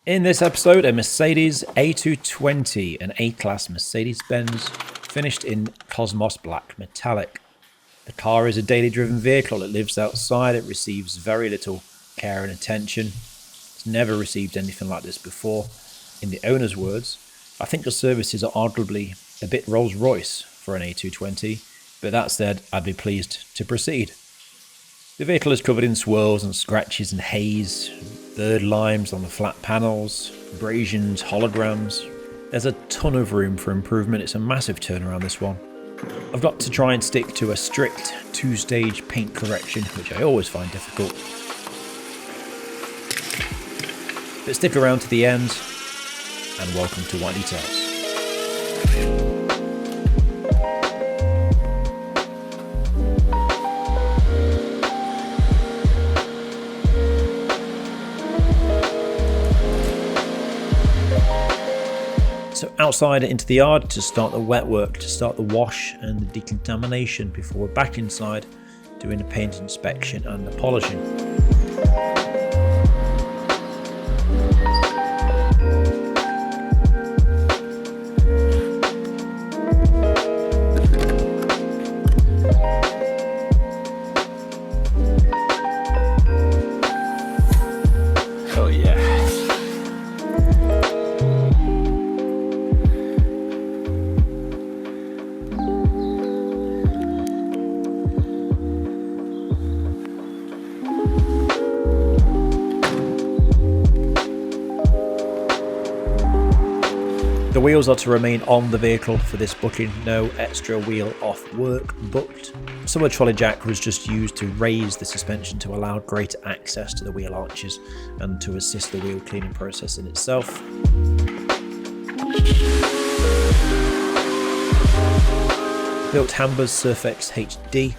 In this episode, a Mercedes A220, an A-Class Mercedes-Benz, finished in Cosmos Black Metallic. The car is a daily driven vehicle. It lives outside. It receives very little care and attention. It's never received anything like this before. In the owner's words, I think the services are arguably a bit Rolls-Royce for an A220, but that said, I'd be pleased to proceed. The vehicle is covered in swirls and scratches and haze, bird limes on the flat panels, abrasions, holograms. There's a ton of room for improvement. It's a massive turnaround, this one. I've got to try and stick to a strict two-stage paint correction, which I always find difficult. But stick around to the end, and welcome to WhiteDetails. So outside into the yard to start the wet work, to start the wash and the decontamination before we're back inside doing the paint inspection and the polishing. Oh yeah. The wheels are to remain on the vehicle for this booking, no extra wheel off work booked. So a trolley jack was just used to raise the suspension to allow greater access to the wheel arches and to assist the wheel cleaning process in itself. Built Hambers Surfex HD,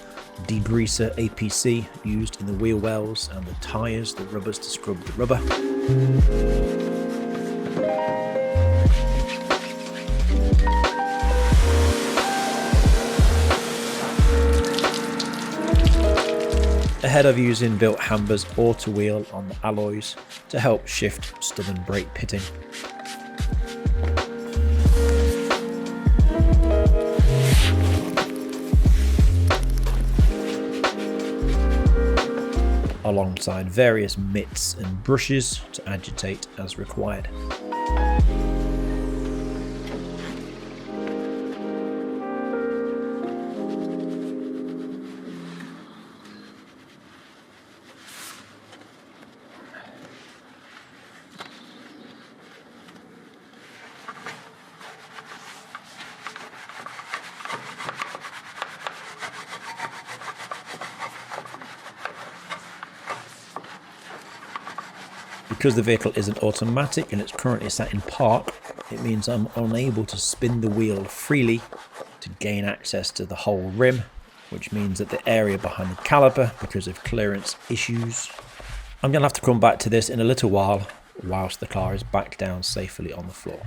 degreaser APC used in the wheel wells and the tyres, the rubbers to scrub the rubber. Ahead of using Built Hambers Auto Wheel on the alloys to help shift stubborn brake pitting. Alongside various mitts and brushes to agitate as required. Because the vehicle isn't automatic and it's currently sat in park, it means I'm unable to spin the wheel freely to gain access to the whole rim, which means that the area behind the caliper, because of clearance issues, I'm going to have to come back to this in a little while whilst the car is back down safely on the floor.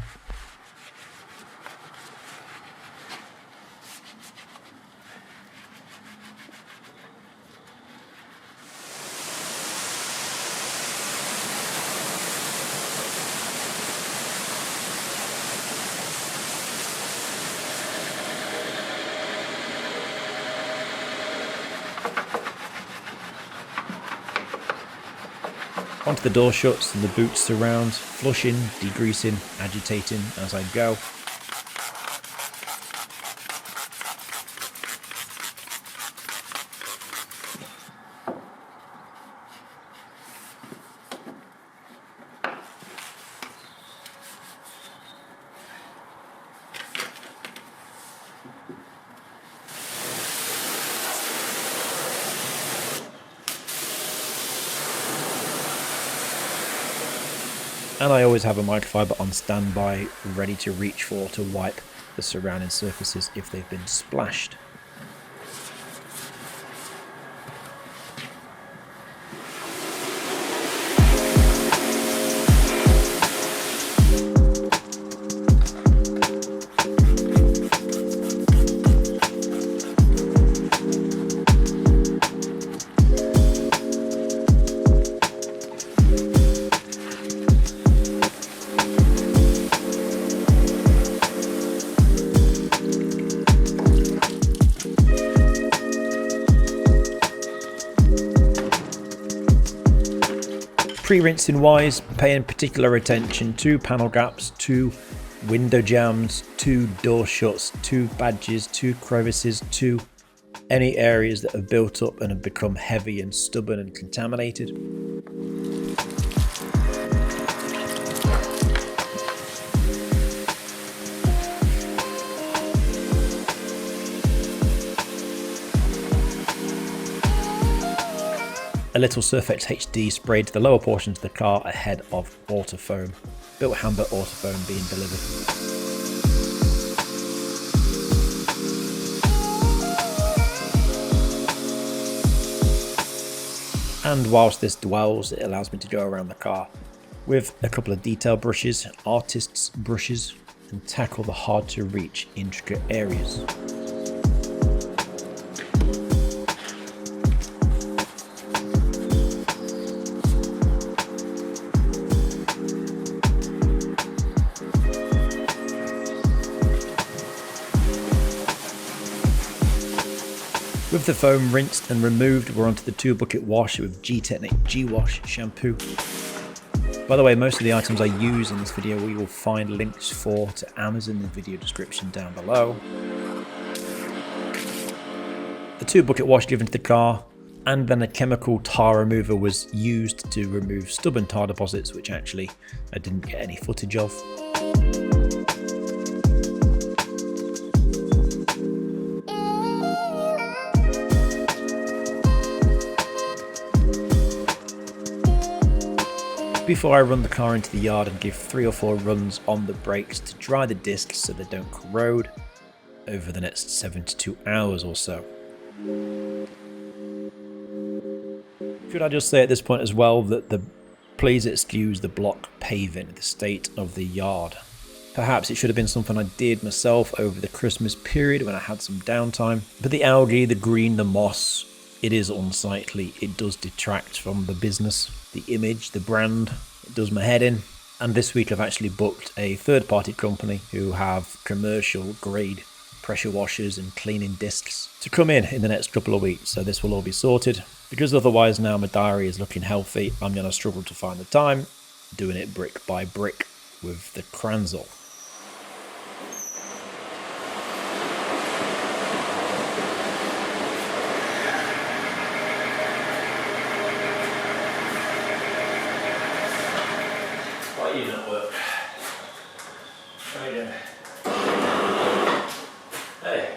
Onto the door shuts and the boot surrounds, flushing, degreasing, agitating as I go. And I always have a microfiber on standby, ready to reach for to wipe the surrounding surfaces if they've been splashed. Pre-rinsing wise, paying particular attention to panel gaps, to window jambs, to door shuts, to badges, to crevices, to any areas that have built up and have become heavy and stubborn and contaminated. A little Surfex HD sprayed to the lower portions of the car ahead of autofoam, built Hamburg autofoam being delivered. And whilst this dwells, it allows me to go around the car with a couple of detail brushes, artist's brushes, and tackle the hard to reach intricate areas. With the foam rinsed and removed, we're onto the 2-bucket wash with G-Technic G-Wash shampoo. By the way, most of the items I use in this video you will find links for to Amazon in the video description down below. The 2-bucket wash given to the car, and then a chemical tar remover was used to remove stubborn tar deposits, which actually I didn't get any footage of. Before I run the car into the yard and give 3 or 4 runs on the brakes to dry the discs so they don't corrode over the next 72 hours or so. Should I just say at this point as well that please excuse the block paving, the state of the yard. Perhaps it should have been something I did myself over the Christmas period when I had some downtime, but the algae, the green, the moss, it is unsightly. It does detract from the business, the image, the brand. It does my head in. And this week I've actually booked a third-party company who have commercial grade pressure washers and cleaning discs to come in the next couple of weeks. So this will all be sorted, because otherwise now my diary is looking healthy. I'm going to struggle to find the time, doing it brick by brick with the Kranzel. You don't work. How you doing? Hey.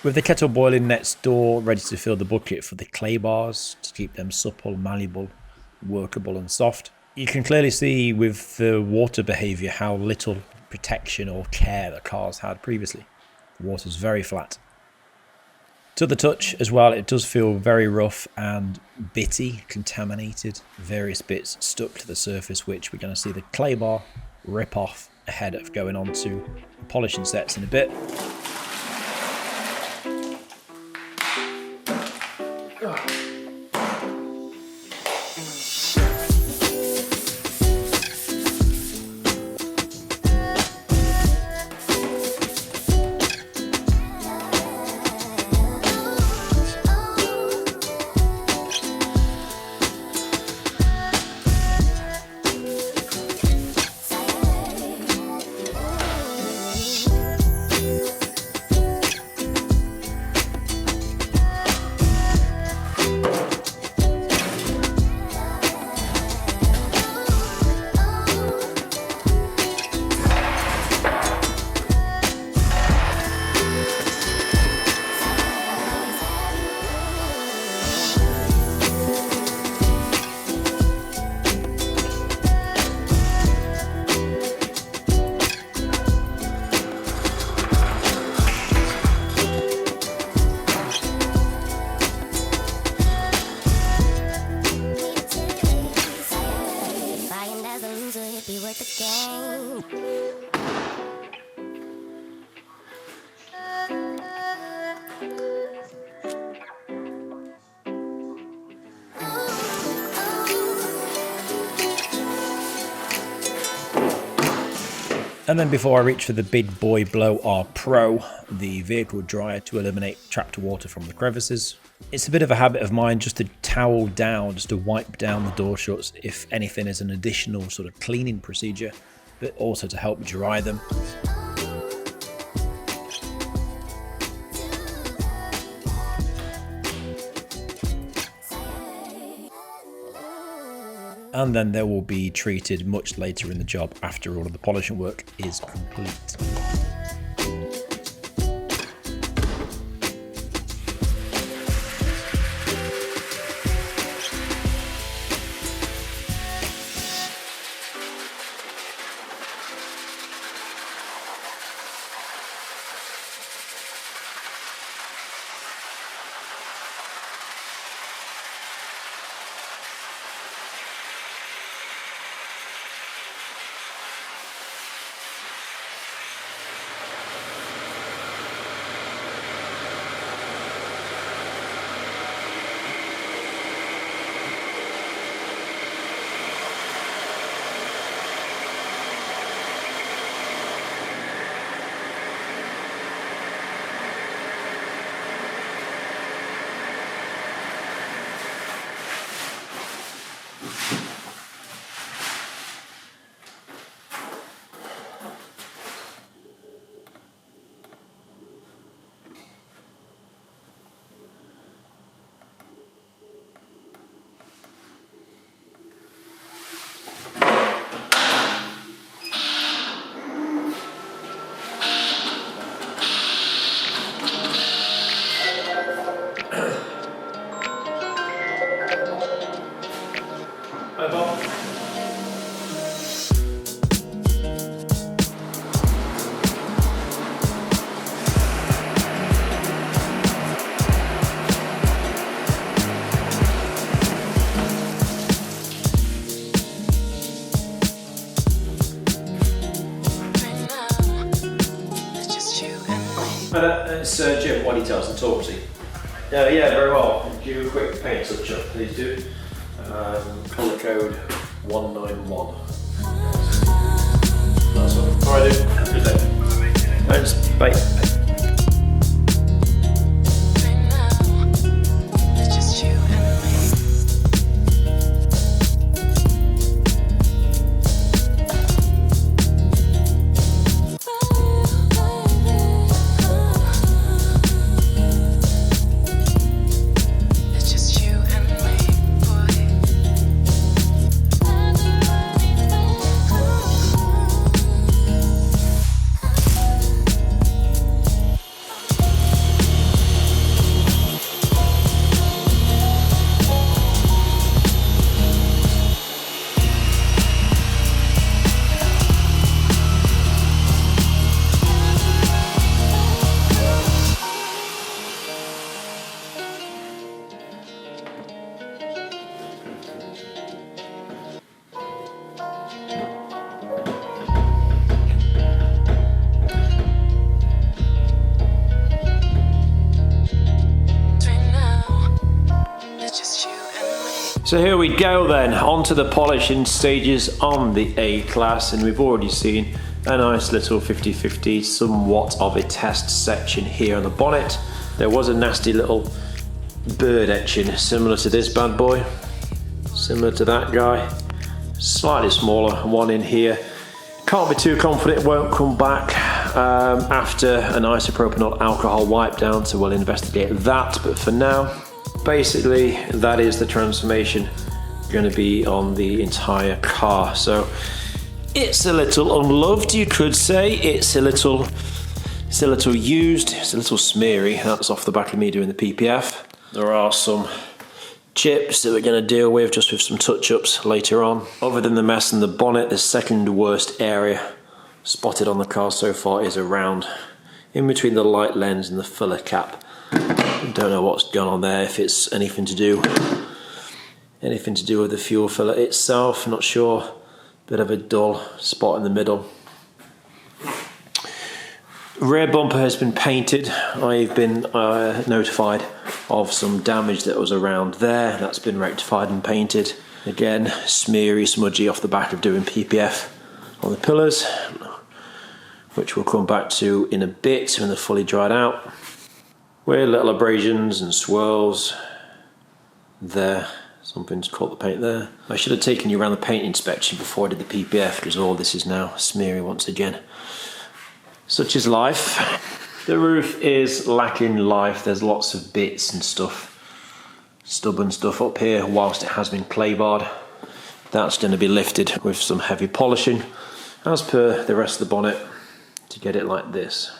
With the kettle boiling next door, ready to fill the bucket for the clay bars to keep them supple, malleable, workable and soft. You can clearly see with the water behaviour how little protection or care the car's had previously. The water's very flat. To the touch as well, it does feel very rough and bitty, contaminated, various bits stuck to the surface, which we're going to see the clay bar rip off ahead of going on to the polishing sets in a bit. And then before I reach for the Big Boy Blow R Pro, the vehicle dryer to eliminate trapped water from the crevices. It's a bit of a habit of mine just to towel down, just to wipe down the door shuts if anything is an additional sort of cleaning procedure, but also to help dry them. And then they will be treated much later in the job after all of the polishing work is complete. It's Jim, WhiteDetails and Torpsy. Yeah, very well. Give you a quick paint touch up, please do. Colour code 191. That's all. Alright, dude. Have a good day. Thanks. Bye. So here we go then, onto the polishing stages on the A-Class, and we've already seen a nice little 50-50, somewhat of a test section here on the bonnet. There was a nasty little bird etching similar to this bad boy, similar to that guy, slightly smaller one in here. Can't be too confident it won't come back after an isopropanol alcohol wipe down, so we'll investigate that, but for now, basically, that is the transformation going to be on the entire car. So it's a little unloved, you could say. It's a little used. It's a little smeary. That's off the back of me doing the PPF. There are some chips that we're going to deal with, just with some touch-ups later on. Other than the mess in the bonnet, the second worst area spotted on the car so far is around in between the light lens and the filler cap. Don't know what's gone on there, if it's anything to do with the fuel filler itself, not sure. Bit of a dull spot in the middle. Rear bumper has been painted. I've been notified of some damage that was around there. That's been rectified and painted. Again, smeary, smudgy off the back of doing PPF on the pillars. which we'll come back to in a bit when they're fully dried out. Weird little abrasions and swirls there. Something's caught the paint there. I should have taken you around the paint inspection before I did the PPF, because all this is now smeary once again. Such is life. The roof is lacking life. There's lots of bits and stuff, stubborn stuff up here, whilst it has been clay barred. That's going to be lifted with some heavy polishing, as per the rest of the bonnet, to get it like this.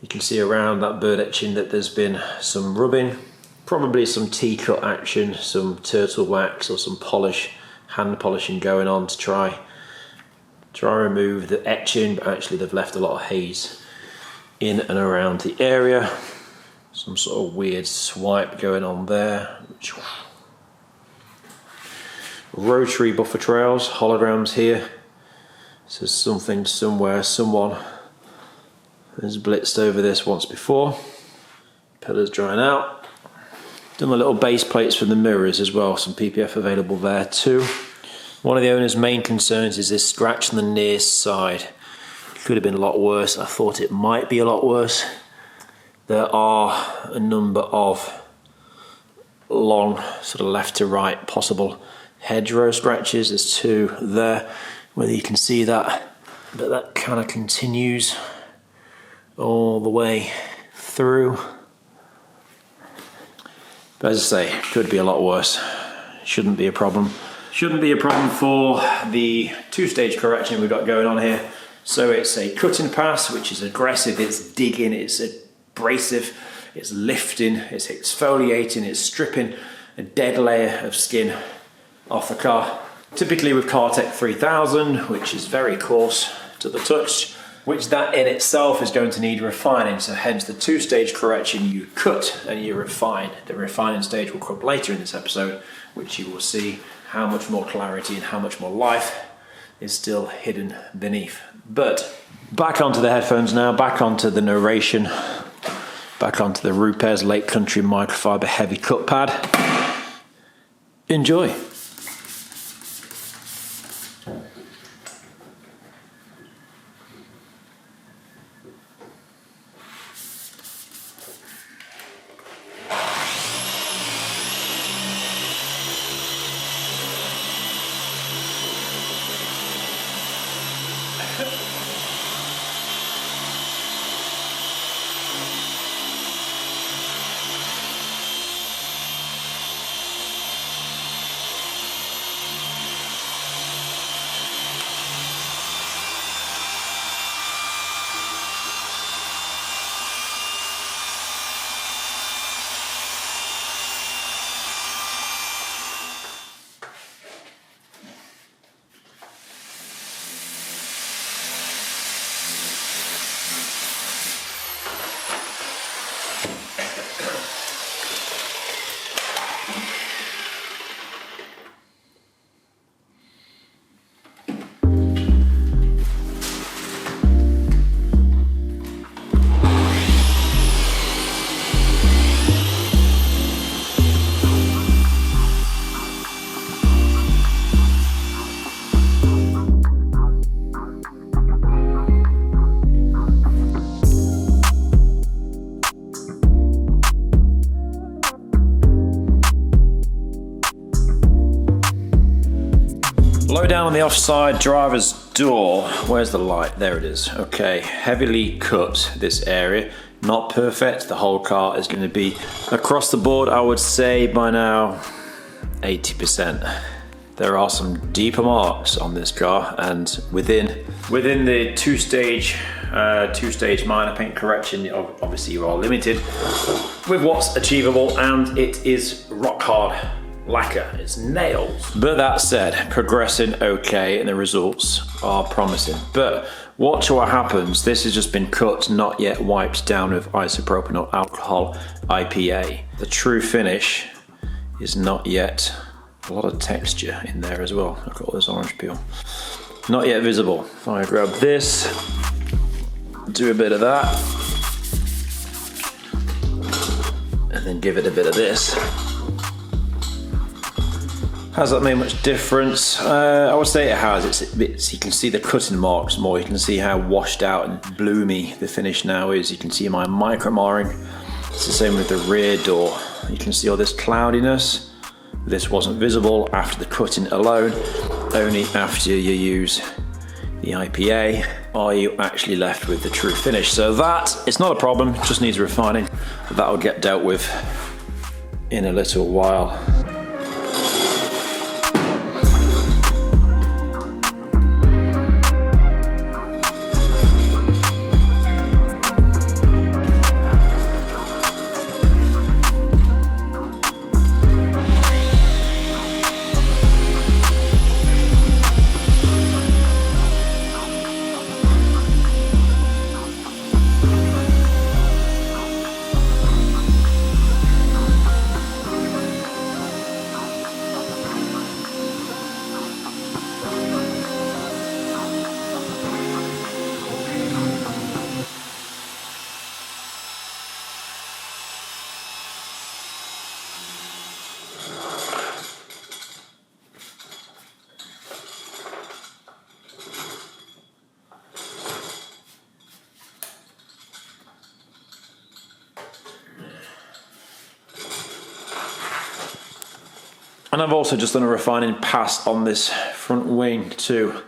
You can see around that bird etching that there's been some rubbing, probably some T-cut action, some turtle wax or some polish, hand polishing going on to try and remove the etching, but actually they've left a lot of haze in and around the area. Some sort of weird swipe going on there. Rotary buffer trails, holograms here. So something somewhere, someone has blitzed over this once before. Pillars drying out. Done the little base plates for the mirrors as well, some PPF available there too. One of the owner's main concerns is this scratch on the near side. Could have been a lot worse. I thought it might be a lot worse. There are a number of long, sort of left to right possible hedgerow scratches. There's two there, whether you can see that, but that kind of continues all the way through. But as I say, could be a lot worse. Shouldn't be a problem. Shouldn't be a problem for the two-stage correction we've got going on here. So it's a cutting pass, which is aggressive, it's digging, it's abrasive, it's lifting, it's exfoliating, it's stripping a dead layer of skin off the car. Typically with Cartec 3000, which is very coarse to the touch, which that in itself is going to need refining, so hence the two-stage correction, you cut and you refine. The refining stage will come later in this episode, which you will see how much more clarity and how much more life is still hidden beneath. But back onto the headphones now, back onto the narration, back onto the Rupes Lake Country microfiber heavy cut pad. Enjoy. Low down on the offside driver's door. Where's the light? There it is. Okay, heavily cut this area. Not perfect. The whole car is going to be across the board, I would say by now 80%. There are some deeper marks on this car, and within the two-stage minor paint correction, obviously you are limited with what's achievable, and it is rock hard lacquer, it's nails. But that said, progressing okay and the results are promising. But watch what happens. This has just been cut, not yet wiped down with isopropanol alcohol IPA. The true finish is not yet. A lot of texture in there as well. Look at all this orange peel. Not yet visible. If I grab this, do a bit of that, and then give it a bit of this. Has that made much difference? I would say it has. You can see the cutting marks more. You can see how washed out and bloomy the finish now is. You can see my micro marring. It's the same with the rear door. You can see all this cloudiness. This wasn't visible after the cutting alone. Only after you use the IPA are you actually left with the true finish. So that, it's not a problem, it just needs refining. That will get dealt with in a little while. And I've also just done a refining pass on this front wing too.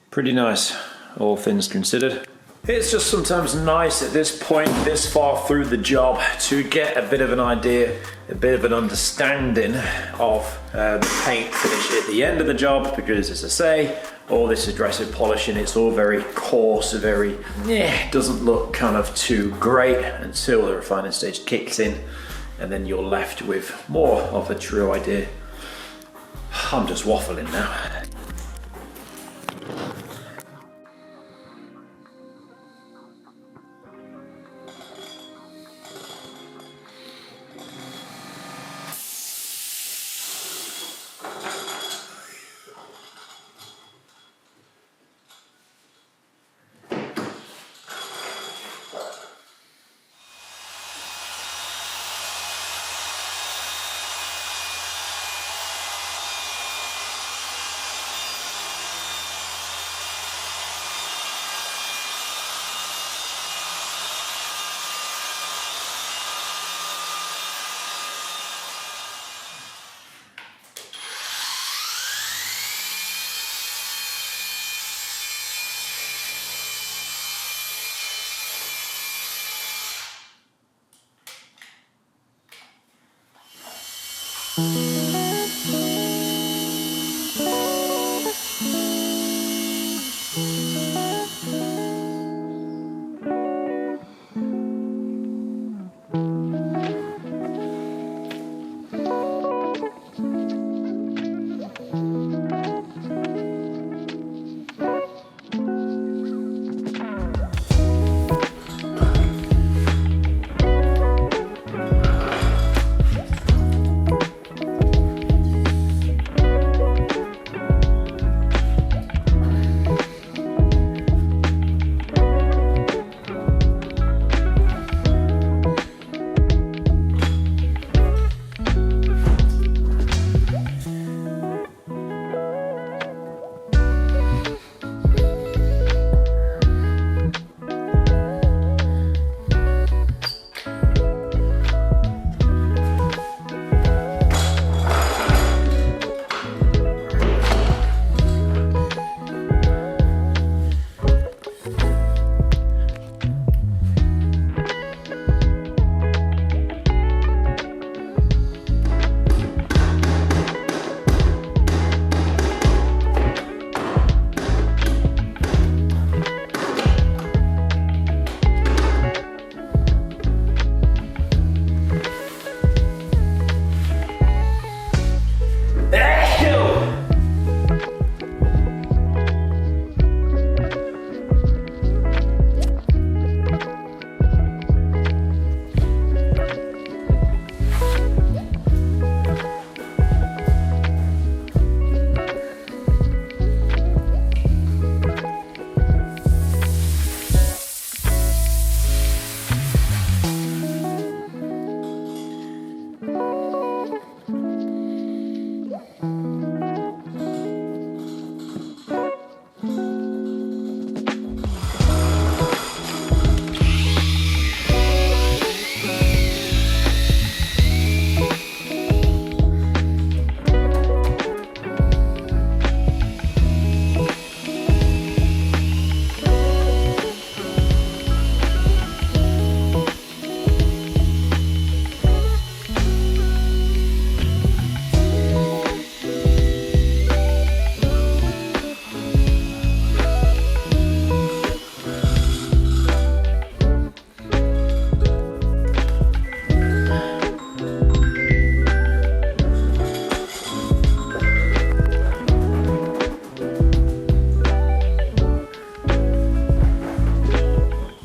Pretty nice, all things considered. It's just sometimes nice at this point, this far through the job, to get a bit of an idea, a bit of an understanding of the paint finish at the end of the job, because as I say, all this aggressive polishing, it's all very coarse, very, doesn't look kind of too great until the refining stage kicks in, and then you're left with more of a true idea. I'm just waffling now.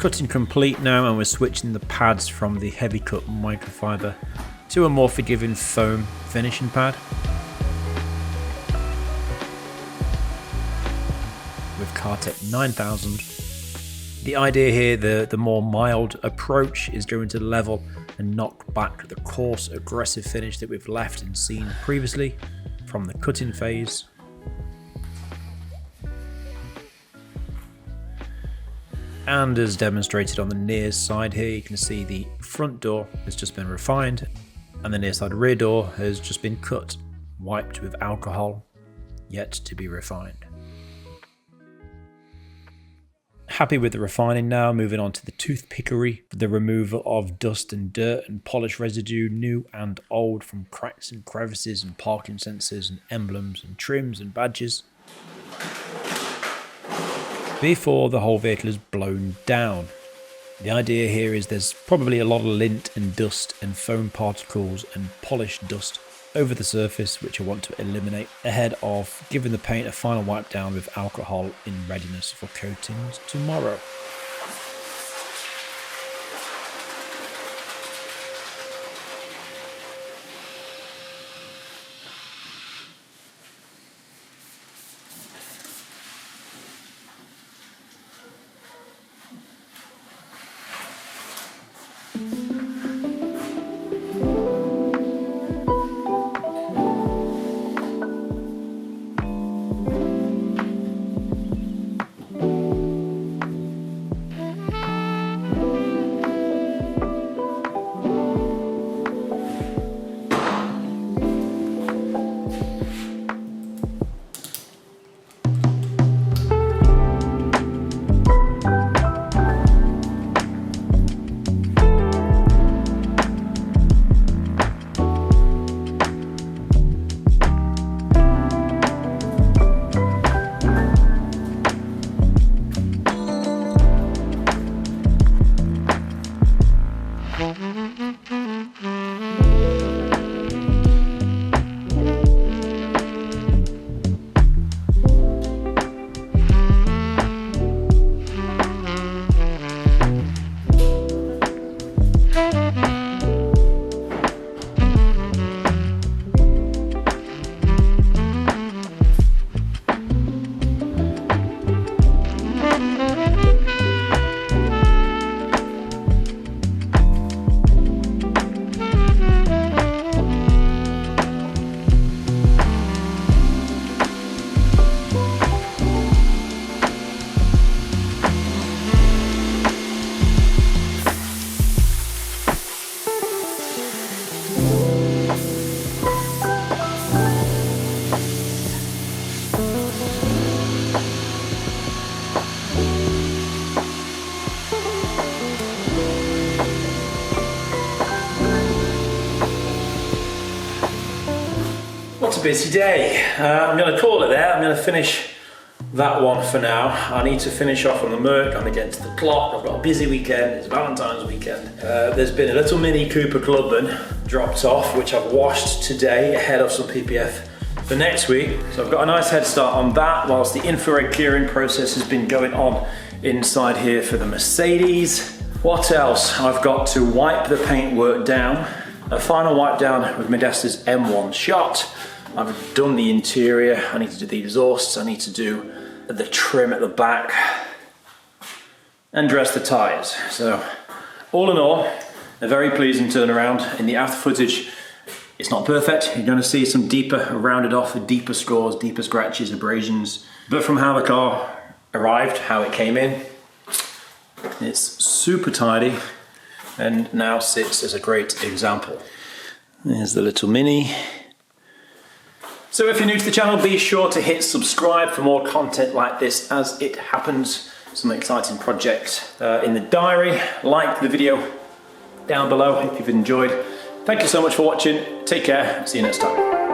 Cutting complete now, and we're switching the pads from the heavy cut microfiber to a more forgiving foam finishing pad. With Cartec 9000. The idea here, the more mild approach, is going to level and knock back the coarse, aggressive finish that we've left and seen previously from the cutting phase. And as demonstrated on the near side here, you can see the front door has just been refined and the near side rear door has just been cut, wiped with alcohol, yet to be refined. Happy with the refining now, moving on to the toothpickery, the removal of dust and dirt and polish residue, new and old, from cracks and crevices and parking sensors and emblems and trims and badges, before the whole vehicle is blown down. The idea here is there's probably a lot of lint and dust and foam particles and polished dust over the surface, which I want to eliminate ahead of giving the paint a final wipe down with alcohol in readiness for coatings tomorrow. What a busy day. I'm going to call it there. I'm going to finish that one for now. I need to finish off on the Merc. I'm against the clock. I've got a busy weekend. It's Valentine's weekend. There's been a little mini Cooper Clubman dropped off, which I've washed today ahead of some PPF for next week. So I've got a nice head start on that, whilst the infrared clearing process has been going on inside here for the Mercedes. What else? I've got to wipe the paintwork down. A final wipe down with Modesta's M1 shot. I've done the interior. I need to do the exhausts. I need to do the trim at the back and dress the tyres. So all in all, a very pleasing turnaround. In the after footage, it's not perfect. You're going to see some deeper, rounded off, deeper scores, deeper scratches, abrasions. But from how the car arrived, how it came in, it's super tidy and now sits as a great example. There's the little Mini. So if you're new to the channel, be sure to hit subscribe for more content like this as it happens. Some exciting projects in the diary. Like the video down below if you've enjoyed. Thank you so much for watching. Take care. See you next time.